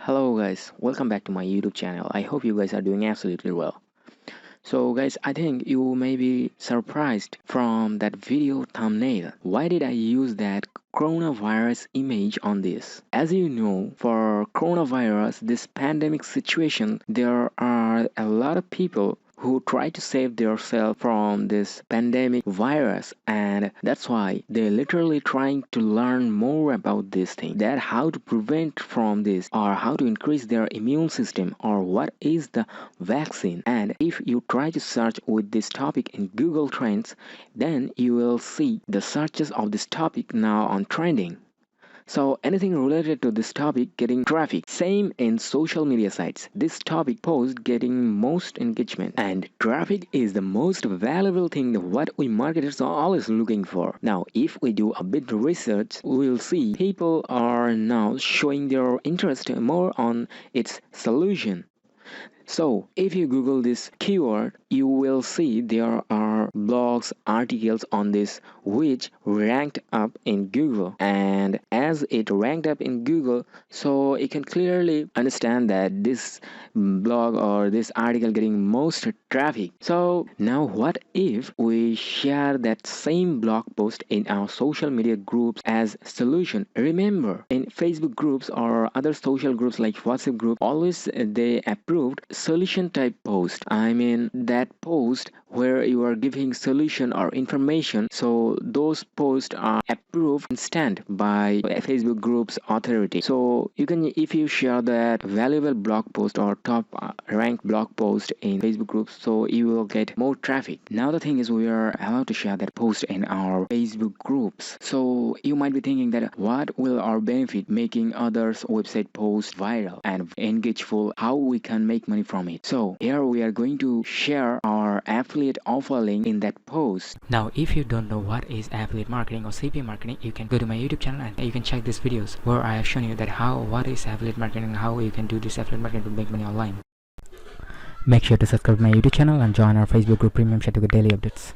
Hello guys, welcome back to my YouTube channel. I hope you guys are doing absolutely well. So guys, I think you may be surprised from that video thumbnail. Why did I use that coronavirus image on this? As you know, for coronavirus, this pandemic situation, there are a lot of people who try to save themselves from this pandemic virus, and that's why they're literally trying to learn more about this thing, that how to prevent from this or how to increase their immune system or what is the vaccine. And if you try to search with this topic in Google Trends, then you will see the searches of this topic now on trending. So anything related to this topic getting traffic. Same in social media sites. This topic post getting most engagement, and traffic is the most valuable thing what we marketers are always looking for. Now if we do a bit research, we'll see people are now showing their interest more on its solution. So if you Google this keyword, you will see there are blogs, articles on this which ranked up in Google. And as it ranked up in Google, so you can clearly understand that this blog or this article getting most traffic. So now what if we share that same blog post in our social media groups as solution? Remember, in Facebook groups or other social groups like WhatsApp group, always they approved solution type post. I mean that post where you are giving solution or information, so those posts are approved instant by Facebook group's authority. So you can, if you share that valuable blog post or top ranked blog post in Facebook groups, so you will get more traffic. Now the thing is, we are allowed to share that post in our Facebook groups. So you might be thinking that what will our benefit making others website post viral and engageful, how we can make money from it. So here we are going to share our affiliate offer link in that post. Now if you don't know what is affiliate marketing or CPA marketing, you can go to my YouTube channel and you can check these videos where I have shown you that what is affiliate marketing and how you can do this affiliate marketing to make money online. Make sure to subscribe to my YouTube channel and join our Facebook group premium chat to get daily updates.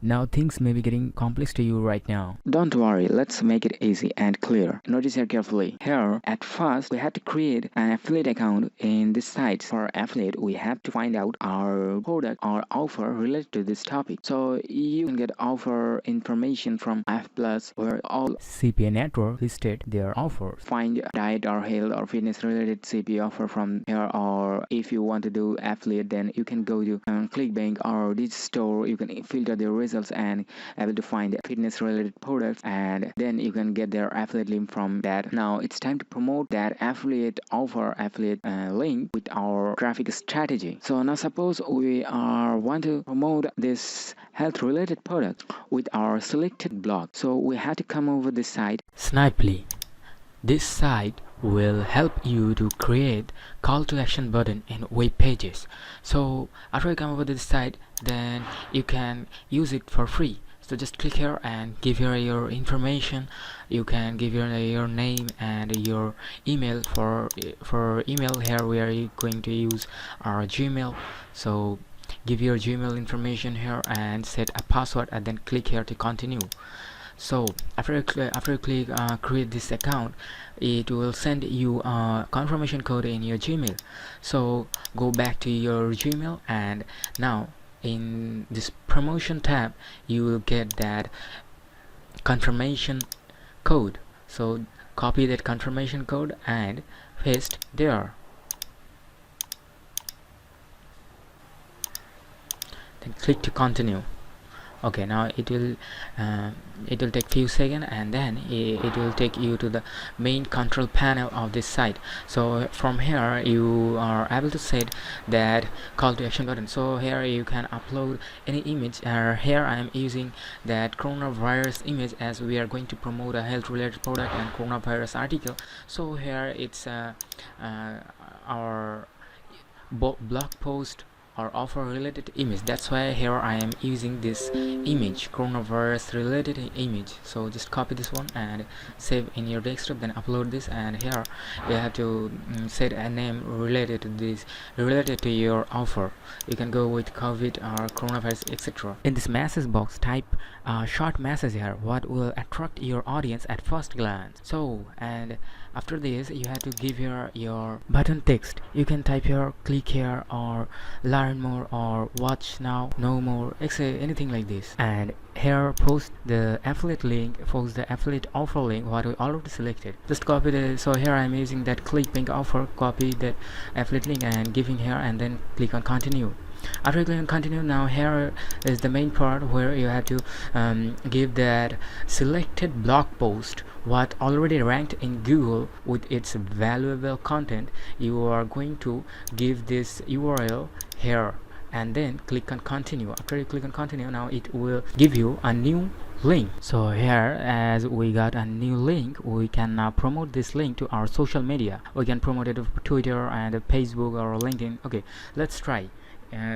Now things may be getting complex to you right now. Don't worry, let's make it easy and clear. Notice here carefully. Here, at first, we had to create an affiliate account in this site. For affiliate, we have to find out our product or offer related to this topic. So you can get offer information from F Plus, where all CPA network listed their offers. Find diet or health or fitness related CPA offer from here, or if you want to do affiliate, then you can go to Clickbank or this store. You can filter the results and able to find fitness related products, and then you can get their affiliate link from that. Now it's time to promote that affiliate offer, affiliate link with our traffic strategy. So now suppose we want to promote this health related product with our selected blog. So we have to come over this site. Snipely. This site will help you to create call to action button in web pages. So after you come over to this site, then you can use it for free. So just click here and give here your information. You can give your name and your email. For email, here we are going to use our Gmail. So give your Gmail information here and set a password, and then click here to continue. So after you click create this account, it will send you a confirmation code in your Gmail. So go back to your Gmail, and now in this promotion tab you will get that confirmation code. So copy that confirmation code and paste there, then click to continue. Okay, now it will take few seconds, and then it will take you to the main control panel of this site. So from here you are able to set that call to action button. So here you can upload any image. Here I am using that coronavirus image, as we are going to promote a health related product and coronavirus article. So here it's our blog post or offer related image. That's why here I am using this image, coronavirus related image. So just copy this one and save in your desktop, then upload this, and here you have to set a name related to this, related to your offer. You can go with COVID or coronavirus, etc. In this message box, type a short message here what will attract your audience at first glance. So, and after this you have to give here your button text. You can type here click here or learn more or watch now, know more, etc., anything like this. And here post the affiliate link, post the affiliate offer link what we already selected. Just copy the, so here I'm using that clickbank offer, copy that affiliate link and giving here, and then click on continue. After clicking continue, now here is the main part where you have to give that selected blog post what already ranked in Google with its valuable content. You are going to give this URL here and then click on continue. After you click on continue, now it will give you a new link. So here, as we got a new link, we can now promote this link to our social media. We can promote it to Twitter and Facebook or LinkedIn. Okay, let's try.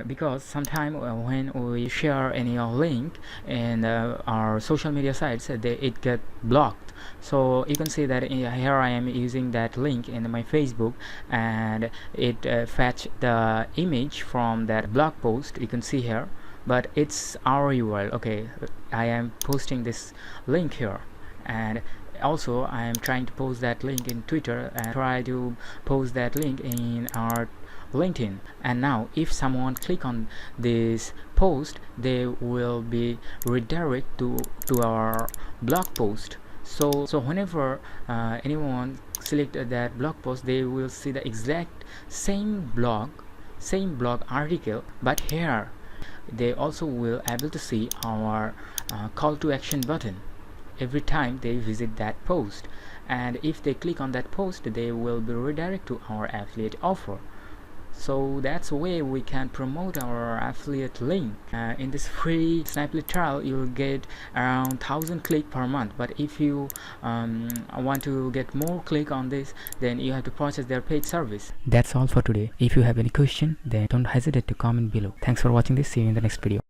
Because sometimes when we share any link in our social media sites, it get blocked. So you can see that here I am using that link in my Facebook, and it fetch the image from that blog post. You can see here, but it's our URL. Okay, I am posting this link here, and also I am trying to post that link in Twitter and try to post that link in our LinkedIn. And now if someone click on this post, they will be redirected to our blog post. So whenever anyone select that blog post, they will see the exact same blog article, but here they also will able to see our call to action button every time they visit that post. And if they click on that post, they will be redirected to our affiliate offer. So that's a way we can promote our affiliate link. In this free Snapely trial, you'll get around 1000 click per month. But if you want to get more click on this, then you have to purchase their paid service. That's all for today. If you have any question, then don't hesitate to comment below. Thanks for watching this. See you in the next video.